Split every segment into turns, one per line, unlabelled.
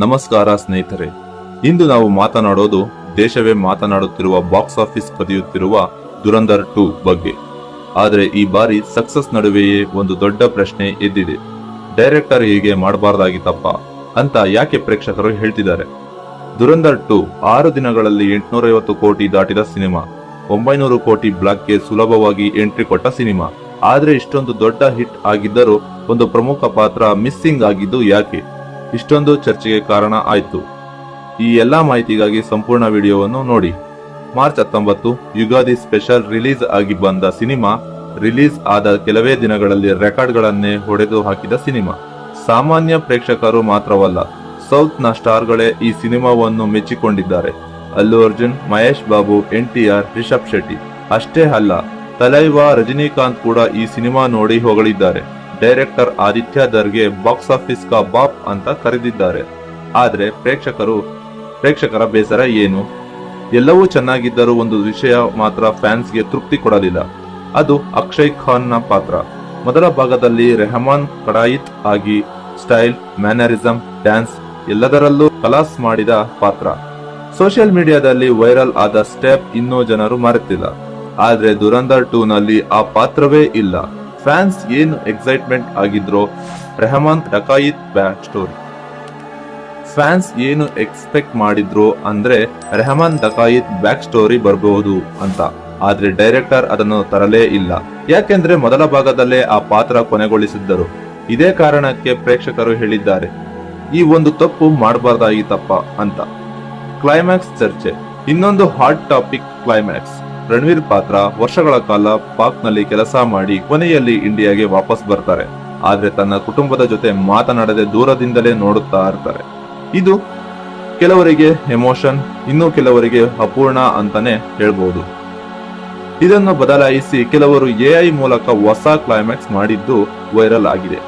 ನಮಸ್ಕಾರ ಸ್ನೇಹಿತರೆ, ಇಂದು ನಾವು ಮಾತನಾಡೋದು ದೇಶವೇ ಮಾತನಾಡುತ್ತಿರುವ ಬಾಕ್ಸ್ ಆಫೀಸ್ ಕದಿಯುತ್ತಿರುವ ದುರಂಧರ್ 2 ಬಗ್ಗೆ. ಆದರೆ ಈ ಬಾರಿ ಸಕ್ಸಸ್ ನಡುವೆಯೇ ಒಂದು ದೊಡ್ಡ ಪ್ರಶ್ನೆ ಎದ್ದಿದೆ. ಡೈರೆಕ್ಟರ್ ಹೀಗೆ ಮಾಡಬಾರ್ದಾಗಿತ್ತಪ್ಪ ಅಂತ ಯಾಕೆ ಪ್ರೇಕ್ಷಕರು ಹೇಳ್ತಿದ್ದಾರೆ. ದುರಂಧರ್ 2 6 ದಿನಗಳಲ್ಲಿ 850 ಕೋಟಿ ದಾಟಿದ ಸಿನಿಮಾ, 900 ಕೋಟಿ ಬ್ಲಾಕ್ಗೆ ಸುಲಭವಾಗಿ ಎಂಟ್ರಿ ಕೊಟ್ಟ ಸಿನಿಮಾ. ಆದ್ರೆ ಇಷ್ಟೊಂದು ದೊಡ್ಡ ಹಿಟ್ ಆಗಿದ್ದರೂ ಒಂದು ಪ್ರಮುಖ ಪಾತ್ರ ಮಿಸ್ಸಿಂಗ್ ಆಗಿದ್ದು ಯಾಕೆ? ಇಷ್ಟೊಂದು ಚರ್ಚೆಗೆ ಕಾರಣ ಆಯ್ತು. ಈ ಎಲ್ಲಾ ಮಾಹಿತಿಗಾಗಿ ಸಂಪೂರ್ಣ ವಿಡಿಯೋವನ್ನು ನೋಡಿ. ಮಾರ್ಚ್ 19 ಯುಗಾದಿ ಸ್ಪೆಷಲ್ ರಿಲೀಸ್ ಆಗಿ ಬಂದ ಸಿನಿಮಾ, ರಿಲೀಸ್ ಆದ ಕೆಲವೇ ದಿನಗಳಲ್ಲಿ ರೆಕಾರ್ಡ್ಗಳನ್ನೇ ಹೊಡೆದು ಹಾಕಿದ ಸಿನಿಮಾ. ಸಾಮಾನ್ಯ ಪ್ರೇಕ್ಷಕರು ಮಾತ್ರವಲ್ಲ, ಸೌತ್ ನ ಸ್ಟಾರ್ಗಳೇ ಈ ಸಿನಿಮಾವನ್ನು ಮೆಚ್ಚಿಕೊಂಡಿದ್ದಾರೆ. ಅಲ್ಲು ಅರ್ಜುನ್, ಮಹೇಶ್ ಬಾಬು, NTR, ರಿಷಬ್ ಶೆಟ್ಟಿ ಅಷ್ಟೇ ಅಲ್ಲ, ತಲೈವಾ ರಜನಿಕಾಂತ್ ಕೂಡ ಈ ಸಿನಿಮಾ ನೋಡಿ ಹೊಗಳಿದ್ದಾರೆ. ಡೈರೆಕ್ಟರ್ ಆದಿತ್ಯ ಧರ್ಗೆ ಬಾಕ್ಸ್ ಆಫೀಸ್ ಕಾ ಬಾಪ್ ಅಂತ ಕರೆದಿದ್ದಾರೆ. ಆದ್ರೆ ಪ್ರೇಕ್ಷಕರ ಬೇಸರ ಏನು? ಎಲ್ಲವೂ ಚೆನ್ನಾಗಿದ್ದರೂ ಒಂದು ವಿಷಯ ಮಾತ್ರ ಫ್ಯಾನ್ಸ್ಗೆ ತೃಪ್ತಿ ಕೊಡಲಿಲ್ಲ. ಅದು ಅಕ್ಷಯ್ ಖಾನ್ ನ ಪಾತ್ರ. ಮೊದಲ ಭಾಗದಲ್ಲಿ ರೆಹಮಾನ್ ಕಡಾಯಿತ್ ಆಗಿ ಸ್ಟೈಲ್, ಮ್ಯಾನರಿಸಂ, ಡ್ಯಾನ್ಸ್ ಎಲ್ಲದರಲ್ಲೂ ಕಲಾಸ್ ಮಾಡಿದ ಪಾತ್ರ. ಸೋಷಿಯಲ್ ಮೀಡಿಯಾದಲ್ಲಿ ವೈರಲ್ ಆದ ಸ್ಟೆಪ್ ಇನ್ನೂ ಜನರು ಮರೆತಿಲ್ಲ. ಆದ್ರೆ ದುರಂಧರ್ 2 ನಲ್ಲಿ ಆ ಪಾತ್ರವೇ ಇಲ್ಲ. ಫ್ಯಾನ್ಸ್ ಏನು ಎಕ್ಸೈಟ್ಮೆಂಟ್ ಆಗಿದ್ರೋ, Rehman Dakait back story. Fans ಏನು ಎಕ್ಸ್ಪೆಕ್ಟ್ ಮಾಡಿದ್ರು ಅಂದ್ರೆ ರೆಹಮಾನ್ ಡಕಾಯಿತ್ ಬ್ಯಾಕ್ ಸ್ಟೋರಿ ಬರಬಹುದು ಅಂತ. ಆದ್ರೆ ಡೈರೆಕ್ಟರ್ ಅದನ್ನು ತರಲೇ ಇಲ್ಲ. ಯಾಕೆಂದ್ರೆ ಮೊದಲ ಭಾಗದಲ್ಲೇ ಆ ಪಾತ್ರ ಕೊನೆಗೊಳಿಸಿದ್ದರು. ಇದೇ ಕಾರಣಕ್ಕೆ ಪ್ರೇಕ್ಷಕರು ಹೇಳಿದ್ದಾರೆ, ಈ ಒಂದು ತಪ್ಪು ಮಾಡಬಾರ್ದಾಗಿತ್ತಪ್ಪ ಅಂತ. ಕ್ಲೈಮ್ಯಾಕ್ಸ್ ಚರ್ಚೆ. ಇನ್ನೊಂದು ಹಾಟ್ ಟಾಪಿಕ್ ಕ್ಲೈಮ್ಯಾಕ್ಸ್. ರಣವೀರ್ ಪಾತ್ರ ವರ್ಷಗಳ ಕಾಲ ಪಾಕ್ ನಲ್ಲಿ ಕೆಲಸ ಮಾಡಿ ಕೊನೆಯಲ್ಲಿ ಇಂಡಿಯಾಗೆ ವಾಪಸ್ ಬರ್ತಾರೆ. ಆದ್ರೆ ತನ್ನ ಕುಟುಂಬದ ಜೊತೆ ಮಾತನಾಡದೆ ದೂರದಿಂದಲೇ ನೋಡುತ್ತಾ ಇರ್ತಾರೆ. ಇದು ಕೆಲವರಿಗೆ ಎಮೋಷನ್, ಇನ್ನು ಕೆಲವರಿಗೆ ಅಪೂರ್ಣ ಅಂತಾನೆ ಹೇಳ್ಬಹುದು. ಇದನ್ನು ಬದಲಾಯಿಸಿ ಕೆಲವರು AI ಮೂಲಕ ಹೊಸ ಕ್ಲೈಮ್ಯಾಕ್ಸ್ ಮಾಡಿದ್ದು ವೈರಲ್ ಆಗಿದೆ.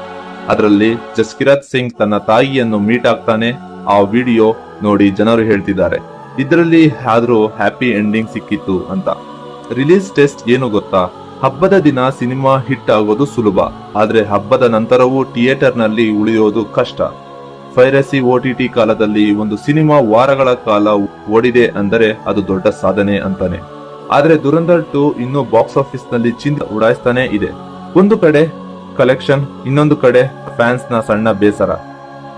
ಅದರಲ್ಲಿ ಜಸ್ಕಿರತ್ ಸಿಂಗ್ ತನ್ನ ತಾಯಿಯನ್ನು ಮೀಟ್ ಆಗ್ತಾನೆ. ಆ ವಿಡಿಯೋ ನೋಡಿ ಜನರು ಹೇಳ್ತಿದ್ದಾರೆ, ಇದರಲ್ಲಿ ಆದ್ರೂ ಹ್ಯಾಪಿ ಎಂಡಿಂಗ್ ಸಿಕ್ಕಿತ್ತು ಅಂತ. ರಿಲೀಸ್ ಟೆಸ್ಟ್ ಏನು ಗೊತ್ತಾ? ಹಬ್ಬದ ದಿನ ಸಿನಿಮಾ ಹಿಟ್ ಆಗೋದು ಸುಲಭ, ಆದ್ರೆ ಹಬ್ಬದ ನಂತರವೂ ಥಿಯೇಟರ್ ನಲ್ಲಿ ಉಳಿಯೋದು ಕಷ್ಟ. ಪೈರಸಿ OTT ಕಾಲದಲ್ಲಿ ಒಂದು ಸಿನಿಮಾ ವಾರಗಳ ಕಾಲ ಓಡಿದೆ ಅಂದರೆ ಅದು ದೊಡ್ಡ ಸಾಧನೆ ಅಂತಾನೆ. ಆದ್ರೆ ದುರಂಧರ್ 2 ಇನ್ನೂ ಬಾಕ್ಸ್ ಆಫೀಸ್ ನಲ್ಲಿ ಚಿಂತೆ ಉಡಾಯಿಸ್ತಾನೆ ಇದೆ. ಒಂದು ಕಡೆ ಕಲೆಕ್ಷನ್, ಇನ್ನೊಂದು ಕಡೆ ಫ್ಯಾನ್ಸ್ ನ ಸಣ್ಣ ಬೇಸರ.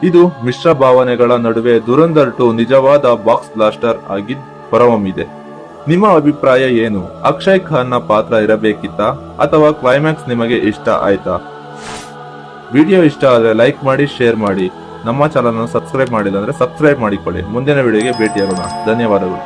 ಇದು ಮಿಶ್ರ ಭಾವನೆಗಳ ನಡುವೆ ದುರಂಧರ್ 2 ನಿಜವಾದ ಬಾಕ್ಸ್ ಬ್ಲಾಸ್ಟರ್ ಆಗಿ ಹೊರಹೊಮ್ಮಿದೆ. ನಿಮ್ಮ ಅಭಿಪ್ರಾಯ ಏನು? ಅಕ್ಷಯ್ ಖಾನ್ ನ ಪಾತ್ರ ಇರಬೇಕಿತ್ತಾ ಅಥವಾ ಕ್ಲೈಮ್ಯಾಕ್ಸ್ ನಿಮಗೆ ಇಷ್ಟ ಆಯ್ತಾ? ವಿಡಿಯೋ ಇಷ್ಟ ಆದ್ರೆ ಲೈಕ್ ಮಾಡಿ, ಶೇರ್ ಮಾಡಿ. ನಮ್ಮ ಚಾನಲ್ ಅನ್ನು ಸಬ್ಸ್ಕ್ರೈಬ್ ಮಾಡಿಲ್ಲ ಅಂದ್ರೆ ಸಬ್ಸ್ಕ್ರೈಬ್ ಮಾಡಿಕೊಳ್ಳಿ. ಮುಂದಿನ ವಿಡಿಯೋಗೆ ಭೇಟಿಯಾಗೋಣ. ಧನ್ಯವಾದಗಳು.